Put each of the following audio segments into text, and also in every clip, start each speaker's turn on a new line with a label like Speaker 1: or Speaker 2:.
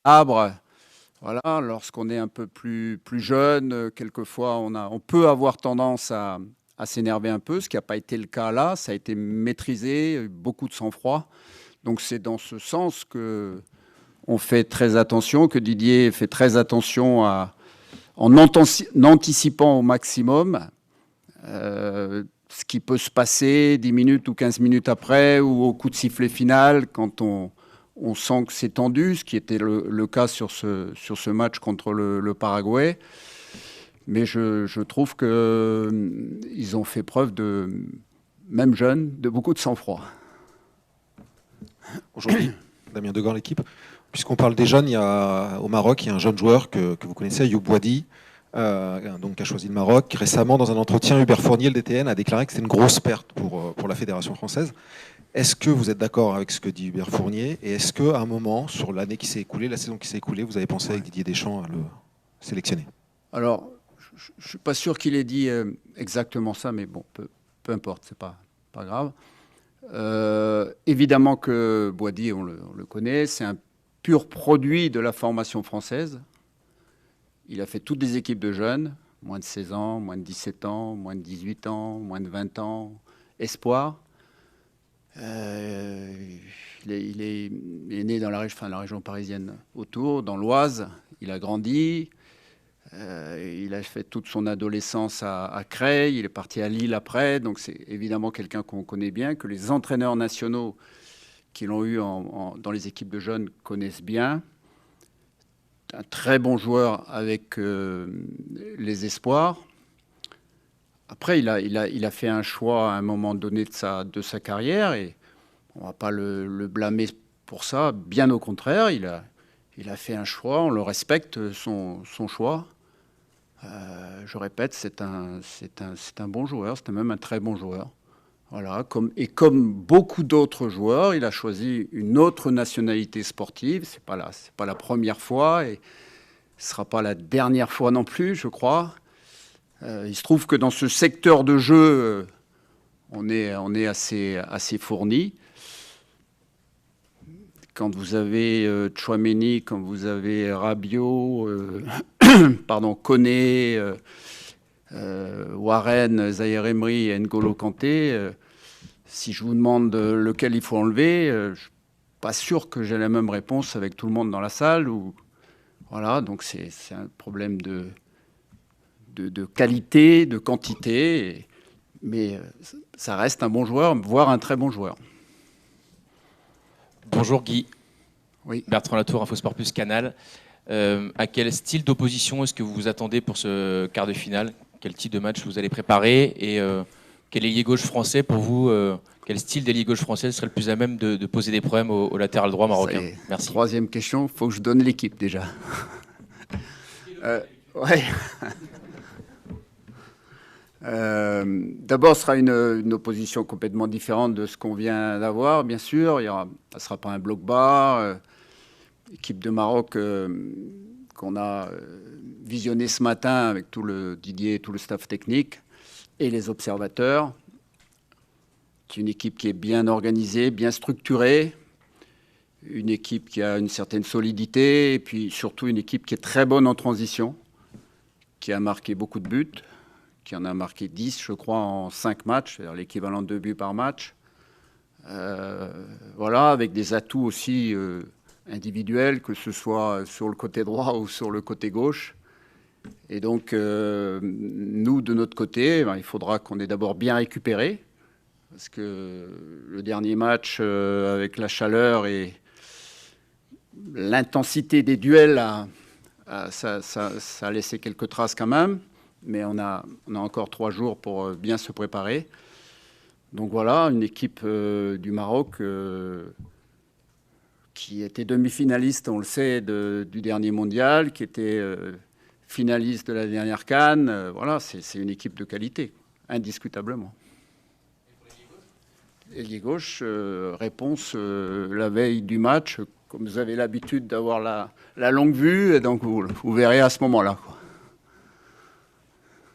Speaker 1: arbre. Voilà, lorsqu'on est un peu plus jeune, quelquefois on peut avoir tendance à s'énerver un peu, ce qui n'a pas été le cas là. Ça a été maîtrisé, beaucoup de sang-froid. Donc c'est dans ce sens que on fait très attention, que Didier fait très attention en anticipant au maximum ce qui peut se passer 10 minutes ou 15 minutes après ou au coup de sifflet final quand on sent que c'est tendu, ce qui était le cas sur ce match contre le Paraguay. Mais je trouve qu'ils ont fait preuve même jeunes, de beaucoup de sang-froid.
Speaker 2: Aujourd'hui, Damien Degand, l'équipe. Puisqu'on parle des jeunes, au Maroc, il y a un jeune joueur que vous connaissez, Ayoub Boadi, donc qui a choisi le Maroc. Récemment, dans un entretien, Hubert Fournier, le DTN, a déclaré que c'était une grosse perte pour la Fédération française. Est-ce que vous êtes d'accord avec ce que dit Hubert Fournier? Et est-ce qu'à un moment, sur l'année qui s'est écoulée, la saison qui s'est écoulée, vous avez pensé avec Didier Deschamps à le sélectionner?
Speaker 1: Alors, je ne suis pas sûr qu'il ait dit exactement ça, mais bon, peu importe, c'est pas grave. Évidemment que Boadi, on le connaît, c'est un pur produit de la formation française. Il a fait toutes les équipes de jeunes, moins de 16 ans, moins de 17 ans, moins de 18 ans, moins de 20 ans, espoir. Il est né dans la région parisienne autour, dans l'Oise. Il a grandi. Il a fait toute son adolescence à Creil. Il est parti à Lille après. Donc c'est évidemment quelqu'un qu'on connaît bien, que les entraîneurs nationaux qui l'ont eu dans les équipes de jeunes connaissent bien. Un très bon joueur avec les espoirs. Après, il a fait un choix à un moment donné de sa carrière et on ne va pas le blâmer pour ça. Bien au contraire, il a fait un choix, on le respecte, son choix. Je répète, c'est un bon joueur, c'est même un très bon joueur. Voilà, comme beaucoup d'autres joueurs, il a choisi une autre nationalité sportive. C'est pas la première fois et ce ne sera pas la dernière fois non plus, je crois. Il se trouve que dans ce secteur de jeu, on est assez fourni. Quand vous avez Tchouaméni, quand vous avez Rabiot, Koné, Warren, Zahir Emery et N'Golo Kanté, si je vous demande lequel il faut enlever, je ne suis pas sûr que j'ai la même réponse avec tout le monde dans la salle. Voilà, donc c'est un problème de qualité, de quantité, mais ça reste un bon joueur, voire un très bon joueur.
Speaker 3: Bonjour Guy.
Speaker 1: Oui.
Speaker 3: Bertrand Latour, Infosport Plus Canal. À quel style d'opposition est-ce que vous vous attendez pour ce quart de finale? Quel type de match vous allez préparer? Et quel ailier gauche français pour vous quel style d'ailier gauche français serait le plus à même de poser des problèmes au latéral droit marocain? Merci.
Speaker 1: Troisième question, il faut que je donne l'équipe déjà. Ouais. D'abord, ce sera une opposition complètement différente de ce qu'on vient d'avoir, bien sûr. Ça ne sera pas un bloc bas. Équipe de Maroc qu'on a visionné ce matin avec Didier et tout le staff technique et les observateurs. C'est une équipe qui est bien organisée, bien structurée. Une équipe qui a une certaine solidité et puis surtout une équipe qui est très bonne en transition, qui a marqué beaucoup de buts, qui en a marqué 10, je crois, en 5 matchs, c'est-à-dire l'équivalent de 2 buts par match. Voilà, avec des atouts aussi individuels, que ce soit sur le côté droit ou sur le côté gauche. Et donc, nous, de notre côté, il faudra qu'on ait d'abord bien récupéré, parce que le dernier match, avec la chaleur et l'intensité des duels, ça a laissé quelques traces quand même. Mais on a encore 3 jours pour bien se préparer. Donc voilà, une équipe du Maroc qui était demi-finaliste, on le sait, du dernier mondial, qui était finaliste de la dernière CAN. Voilà, c'est une équipe de qualité, indiscutablement. Ailier gauche, réponse la veille du match, comme vous avez l'habitude d'avoir la longue vue, et donc vous verrez à ce moment-là.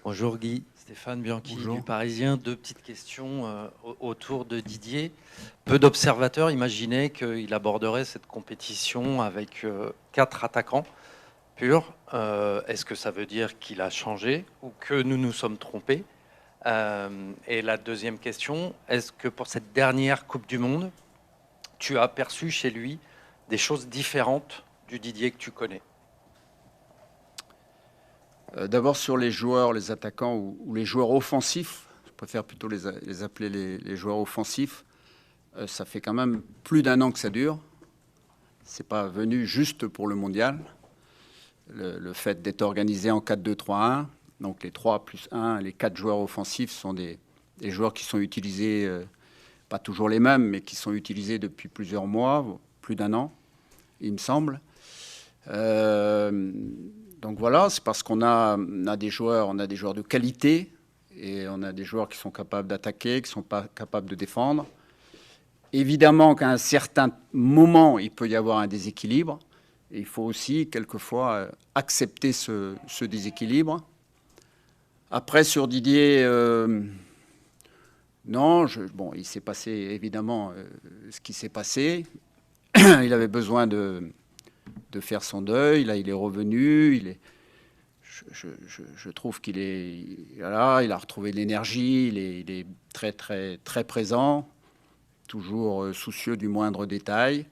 Speaker 4: Bonjour Guy, Stéphane Bianchi
Speaker 1: Bonjour.
Speaker 4: du Parisien. Deux petites questions autour de Didier. Peu d'observateurs imaginaient qu'il aborderait cette compétition avec 4 attaquants purs. Est-ce que ça veut dire qu'il a changé ou que nous nous sommes trompés? Et la deuxième question, est-ce que pour cette dernière Coupe du Monde, tu as perçu chez lui des choses différentes du Didier que tu connais?
Speaker 1: D'abord sur les joueurs, les attaquants ou les joueurs offensifs, je préfère plutôt les appeler les joueurs offensifs, ça fait quand même plus d'1 an que ça dure. C'est pas venu juste pour le mondial. Le fait d'être organisé en 4-2-3-1, donc les 3 plus 1, les 4 joueurs offensifs sont des joueurs qui sont utilisés, pas toujours les mêmes, mais qui sont utilisés depuis plusieurs mois, plus d'1 an, il me semble. Donc voilà, c'est parce qu'on a des joueurs de qualité et on a des joueurs qui sont capables d'attaquer, qui ne sont pas capables de défendre. Évidemment qu'à un certain moment, il peut y avoir un déséquilibre. Et il faut aussi, quelquefois, accepter ce déséquilibre. Après, sur Didier, non, bon, il s'est passé évidemment ce qui s'est passé. Il avait besoin de faire son deuil. Là, il est revenu. Je trouve qu'il est là. Il a retrouvé de l'énergie. Il est très, très, très présent, toujours soucieux du moindre détail.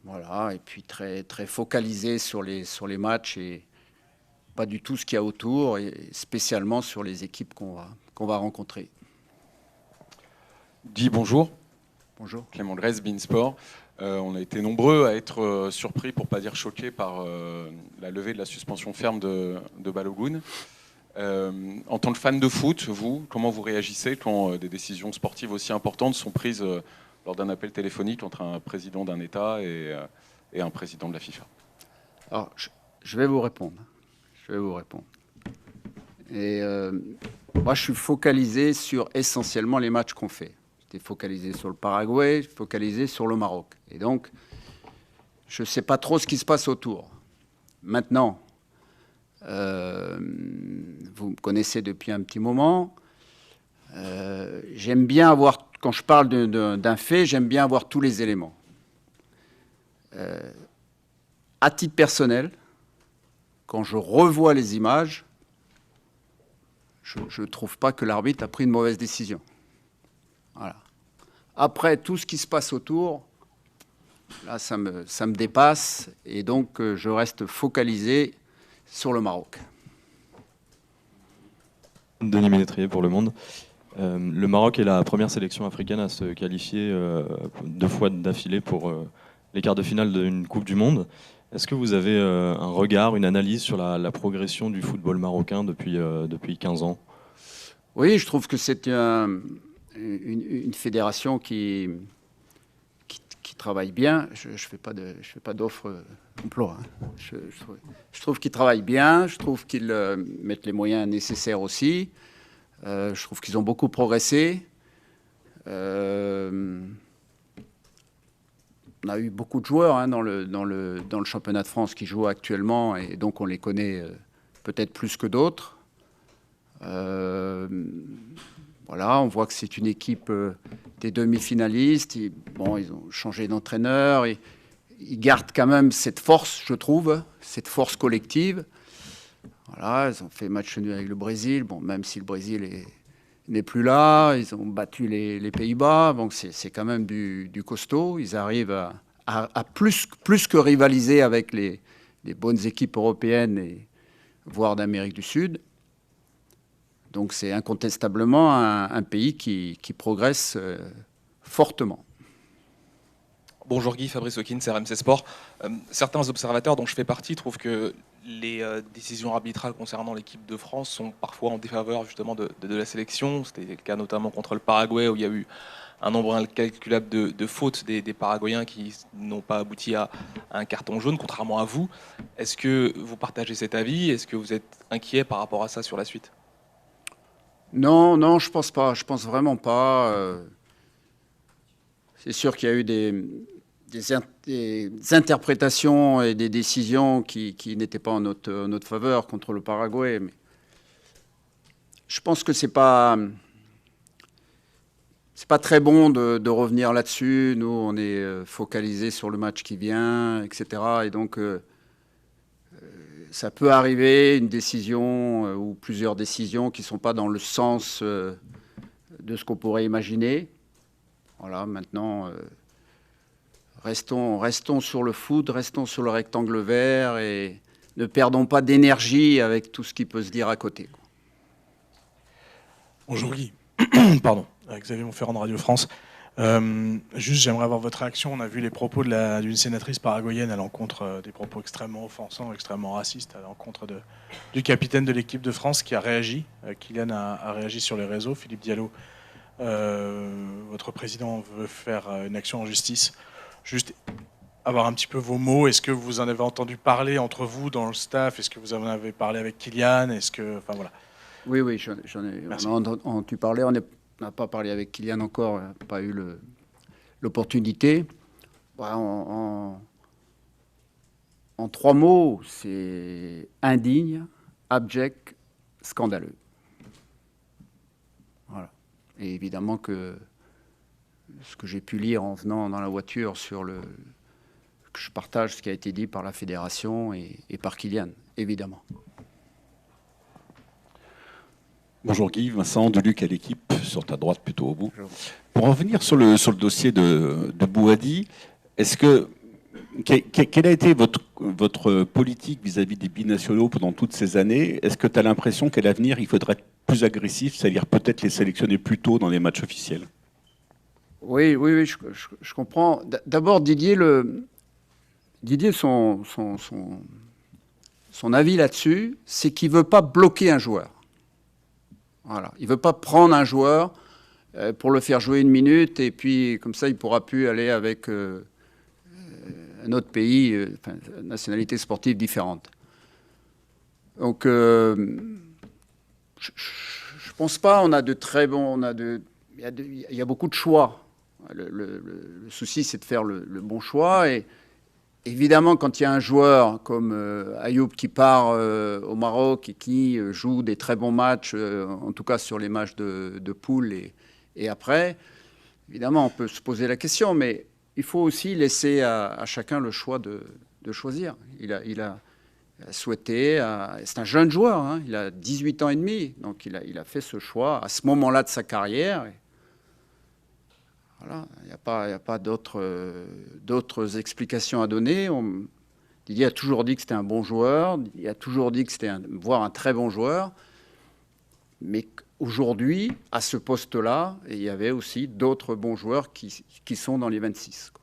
Speaker 1: Voilà, et puis très, très focalisé sur les matchs et pas du tout ce qu'il y a autour, et spécialement sur les équipes qu'on va rencontrer.
Speaker 5: Dis bonjour.
Speaker 1: Bonjour.
Speaker 5: Clément Grèce, Beansport. On a été nombreux à être surpris, pour ne pas dire choqués, par la levée de la suspension ferme de Balogun. En tant que fan de foot, vous, comment vous réagissez quand des décisions sportives aussi importantes sont prises lors d'un appel téléphonique entre un président d'un État et un président de la FIFA?
Speaker 1: Alors, je vais vous répondre. Et moi, je suis focalisé sur essentiellement les matchs qu'on fait. J'étais focalisé sur le Paraguay, focalisé sur le Maroc. Et donc, je ne sais pas trop ce qui se passe autour. Maintenant, vous me connaissez depuis un petit moment. J'aime bien avoir, quand je parle d'un fait, j'aime bien avoir tous les éléments. À titre personnel, quand je revois les images, je ne trouve pas que l'arbitre a pris une mauvaise décision. Voilà. Après, tout ce qui se passe autour, là, ça me dépasse, et donc je reste focalisé sur le Maroc.
Speaker 6: Denis Ménétrier pour Le Monde. Le Maroc est la première sélection africaine à se qualifier 2 fois d'affilée pour les quarts de finale d'une Coupe du Monde. Est-ce que vous avez un regard, une analyse sur la progression du football marocain depuis 15 ans?
Speaker 1: Oui, je trouve que c'est une fédération qui travaille bien. Je ne fais pas d'offre d'emploi. Hein. Je trouve qu'ils travaillent bien. Je trouve qu'ils mettent les moyens nécessaires aussi. Je trouve qu'ils ont beaucoup progressé. On a eu beaucoup de joueurs hein, dans le championnat de France qui jouent actuellement, et donc on les connaît peut-être plus que d'autres. Voilà, on voit que c'est une équipe des demi-finalistes. Ils ont changé d'entraîneur. Ils gardent quand même cette force, je trouve, cette force collective. Voilà, ils ont fait match nul avec le Brésil. Bon, même si le Brésil n'est plus là, ils ont battu les Pays-Bas. Donc c'est quand même du costaud. Ils arrivent à plus que rivaliser avec les bonnes équipes européennes et voire d'Amérique du Sud. Donc c'est incontestablement un pays qui progresse fortement.
Speaker 7: Bonjour Guy, Fabrice Hawkins, RMC Sport. Certains observateurs dont je fais partie trouvent que les décisions arbitrales concernant l'équipe de France sont parfois en défaveur justement de la sélection. C'était le cas notamment contre le Paraguay où il y a eu un nombre incalculable de fautes des Paraguayens qui n'ont pas abouti à un carton jaune, contrairement à vous. Est-ce que vous partagez cet avis? Est-ce que vous êtes inquiet par rapport à ça sur la suite?
Speaker 1: Non, je pense pas. Je pense vraiment pas. C'est sûr qu'il y a eu des interprétations et des décisions qui n'étaient pas en notre faveur contre le Paraguay. Mais Je pense que c'est pas très bon de revenir là-dessus. Nous, on est focalisé sur le match qui vient, etc. Et donc, ça peut arriver, une décision ou plusieurs décisions qui ne sont pas dans le sens de ce qu'on pourrait imaginer. Voilà, maintenant, restons sur le foot, restons sur le rectangle vert et ne perdons pas d'énergie avec tout ce qui peut se dire à côté.
Speaker 8: Bonjour Guy. Pardon. Xavier Montferrand de Radio France. Juste, j'aimerais avoir votre réaction. On a vu les propos d'une sénatrice paraguayenne à l'encontre des propos extrêmement offensants, extrêmement racistes, à l'encontre du capitaine de l'équipe de France qui a réagi. Kylian a réagi sur les réseaux. Philippe Diallo, votre président, veut faire une action en justice. Juste avoir un petit peu vos mots. Est-ce que vous en avez entendu parler entre vous dans le staff? Est-ce que vous en avez parlé avec Kylian? Enfin voilà.
Speaker 1: Oui, j'en ai entendu parler. On n'a pas parlé avec Kylian encore, on n'a pas eu l'opportunité. En 3 mots, c'est indigne, abject, scandaleux. Voilà. Et évidemment que ce que j'ai pu lire en venant dans la voiture que je partage ce qui a été dit par la fédération et par Kylian, évidemment.
Speaker 9: Bonjour Guy, Vincent Deluc à l'équipe, sur ta droite plutôt au bout. Bonjour. Pour en revenir sur le dossier de Bouhaddi, quelle a été votre politique vis-à-vis des binationaux pendant toutes ces années? Est-ce que tu as l'impression qu'à l'avenir, il faudrait être plus agressif, c'est-à-dire peut-être les sélectionner plus tôt dans les matchs officiels?
Speaker 1: Oui, je comprends. D'abord, Didier, son avis là-dessus, c'est qu'il ne veut pas bloquer un joueur. Voilà. Il ne veut pas prendre un joueur pour le faire jouer 1 minute et puis comme ça, il ne pourra plus aller avec un autre pays, nationalité sportive différente. Donc, je ne pense pas. On a de très bons. Il y a beaucoup de choix. Le souci, c'est de faire le bon choix. Et évidemment, quand il y a un joueur comme Ayoub qui part au Maroc et qui joue des très bons matchs, en tout cas sur les matchs de poule et après, évidemment, on peut se poser la question, mais il faut aussi laisser à chacun le choix de choisir. Il a souhaité, c'est un jeune joueur, hein, il a 18 ans et demi, donc il a fait ce choix à ce moment-là de sa carrière. Voilà, il n'y a pas d'autres explications à donner. Didier a toujours dit que c'était un bon joueur, il a toujours dit que c'était voire un très bon joueur. Mais aujourd'hui, à ce poste-là, il y avait aussi d'autres bons joueurs qui sont dans les 26.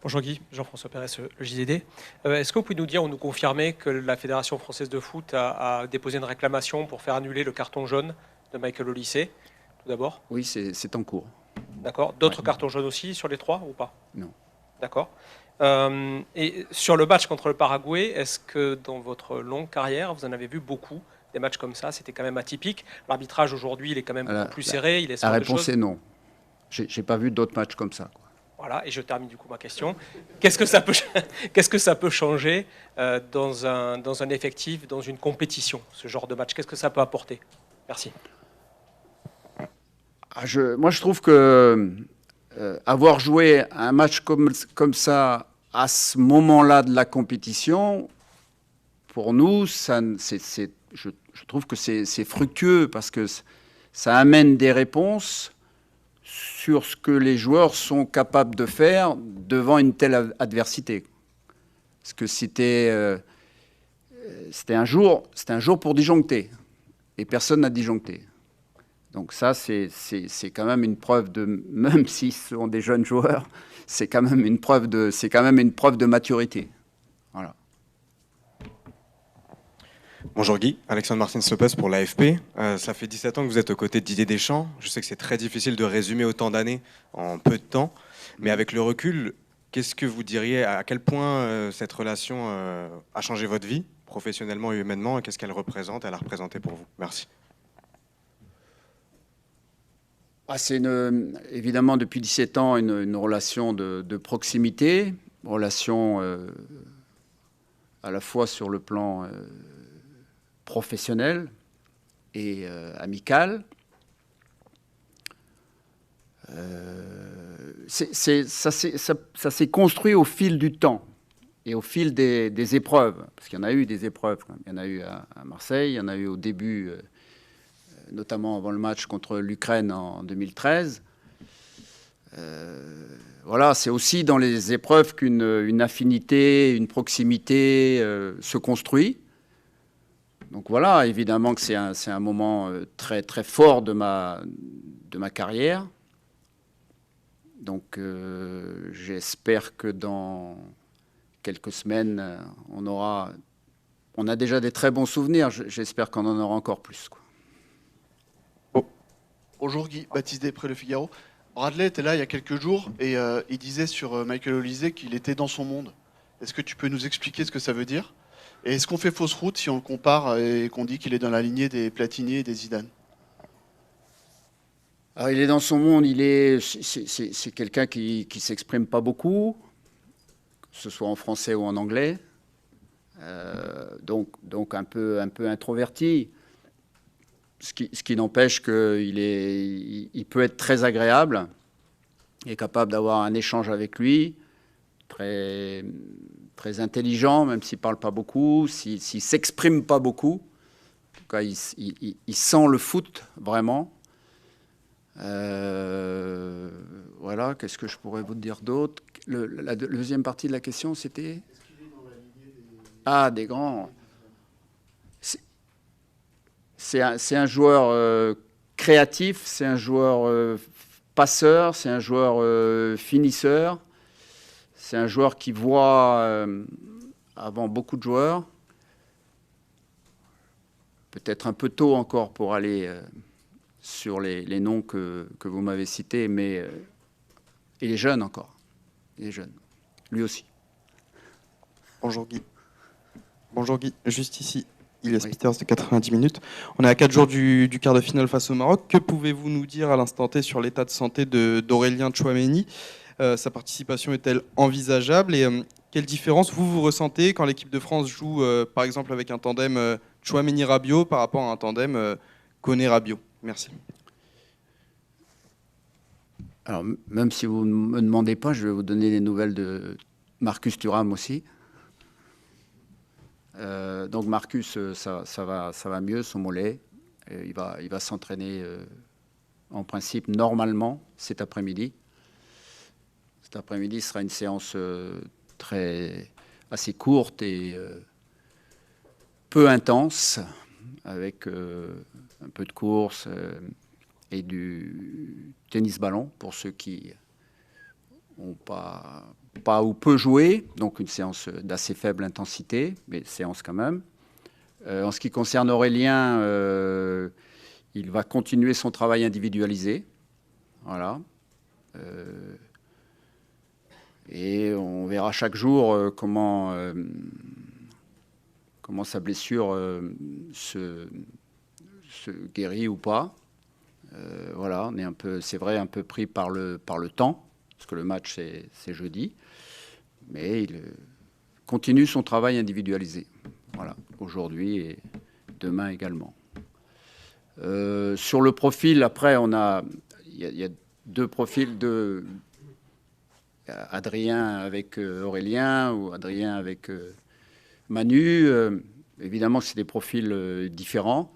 Speaker 10: Bonjour Guy, Jean-François Pérez, le JDD. Est-ce que vous pouvez nous dire ou nous confirmer que la Fédération française de foot a déposé une réclamation pour faire annuler le carton jaune de Michael Olise, tout d'abord?
Speaker 1: Oui, c'est en cours.
Speaker 10: D'accord. D'autres cartons jaunes aussi sur les 3 ou pas?
Speaker 1: Non.
Speaker 10: D'accord. Et sur le match contre le Paraguay, est-ce que dans votre longue carrière, vous en avez vu beaucoup, des matchs comme ça? C'était quand même atypique. L'arbitrage aujourd'hui, il est quand même beaucoup plus serré.
Speaker 1: La réponse est non. J'ai pas vu d'autres matchs comme ça.
Speaker 10: Voilà, et je termine du coup ma question. Qu'est-ce que ça peut changer dans un effectif, dans une compétition, ce genre de match? Qu'est-ce que ça peut apporter? Merci.
Speaker 1: Moi, je trouve que avoir joué un match comme ça à ce moment-là de la compétition, pour nous, je trouve que c'est fructueux parce que ça amène des réponses sur ce que les joueurs sont capables de faire devant une telle adversité. Parce que c'était un jour pour disjoncter, et personne n'a disjoncté. Donc ça, c'est quand même une preuve même si ce sont des jeunes joueurs, c'est quand même une preuve de maturité. Voilà.
Speaker 11: Bonjour Guy, Alexandre Martin-Lopez pour l'AFP. Ça fait 17 ans que vous êtes aux côtés de Didier Deschamps. Je sais que c'est très difficile de résumer autant d'années en peu de temps, mais avec le recul, qu'est-ce que vous diriez, à quel point cette relation a changé votre vie, professionnellement et humainement, et qu'est-ce qu'elle représente, elle a représenté pour vous? Merci.
Speaker 1: C'est évidemment depuis 17 ans une relation de proximité, relation à la fois sur le plan professionnel, et amicales. Ça s'est construit au fil du temps et au fil des épreuves, parce qu'il y en a eu des épreuves. Il y en a eu à Marseille, il y en a eu au début, notamment avant le match contre l'Ukraine en 2013. Voilà, c'est aussi dans les épreuves qu'une affinité, une proximité se construit. Donc voilà, évidemment que c'est un moment très, très fort de ma carrière. Donc j'espère que dans quelques semaines, on a déjà des très bons souvenirs. J'espère qu'on en aura encore plus, quoi.
Speaker 12: Bonjour Guy, Baptiste Després, Le Figaro. Bradley était là il y a quelques jours et il disait sur Michael Olise qu'il était dans son monde. Est-ce que tu peux nous expliquer ce que ça veut dire? Et est-ce qu'on fait fausse route si on le compare et qu'on dit qu'il est dans la lignée des Platini et des Zidane?
Speaker 1: Alors, il est dans son monde, c'est quelqu'un qui s'exprime pas beaucoup, que ce soit en français ou en anglais, donc un peu introverti, ce qui n'empêche qu'il peut être très agréable, il est capable d'avoir un échange avec lui, très, très intelligent, même s'il ne parle pas beaucoup, s'il ne s'exprime pas beaucoup. En tout cas, il sent le foot, vraiment. Voilà, qu'est-ce que je pourrais vous dire d'autre? La deuxième partie de la question, c'était... des grands. C'est un joueur créatif, c'est un joueur passeur, c'est un joueur finisseur, c'est un joueur qui voit avant beaucoup de joueurs. Peut-être un peu tôt encore pour aller sur les noms que vous m'avez cités, mais il est jeune encore. Il est jeune, lui aussi.
Speaker 13: Bonjour Guy. Bonjour Guy, juste ici. Ilias Peters de 90 minutes. On est à 4 jours du quart de finale face au Maroc. Que pouvez-vous nous dire à l'instant T sur l'état de santé d'Aurélien Tchouaméni? Sa participation est-elle envisageable? Et quelle différence vous ressentez quand l'équipe de France joue, par exemple, avec un tandem Tchouaméni-Rabiot par rapport à un tandem Koné-Rabiot? Merci.
Speaker 1: Alors, même si vous ne me demandez pas, je vais vous donner les nouvelles de Marcus Thuram aussi. Donc Marcus, ça va mieux, son mollet. Il va s'entraîner en principe normalement cet après-midi. Cet après-midi sera une séance assez courte et peu intense, avec un peu de course et du tennis-ballon pour ceux qui n'ont pas ou peu joué, donc une séance d'assez faible intensité, mais séance quand même. En ce qui concerne Aurélien, il va continuer son travail individualisé. Voilà. Et on verra chaque jour comment sa blessure se guérit ou pas. Voilà, on est c'est vrai, un peu pris par le temps, parce que le match c'est jeudi, mais il continue son travail individualisé. Voilà, aujourd'hui et demain également. Sur le profil, après, il y a deux profils de Adrien avec Aurélien ou Adrien avec Manu. Évidemment, c'est des profils différents.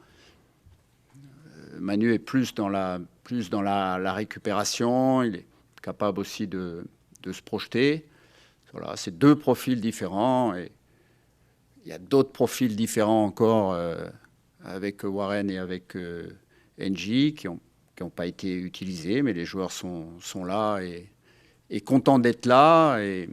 Speaker 1: Manu est plus dans la récupération, il est capable aussi de se projeter. Voilà, c'est deux profils différents. Et il y a d'autres profils différents encore avec Warren et avec NJ qui n'ont pas été utilisés, mais les joueurs sont là et contents d'être là. Et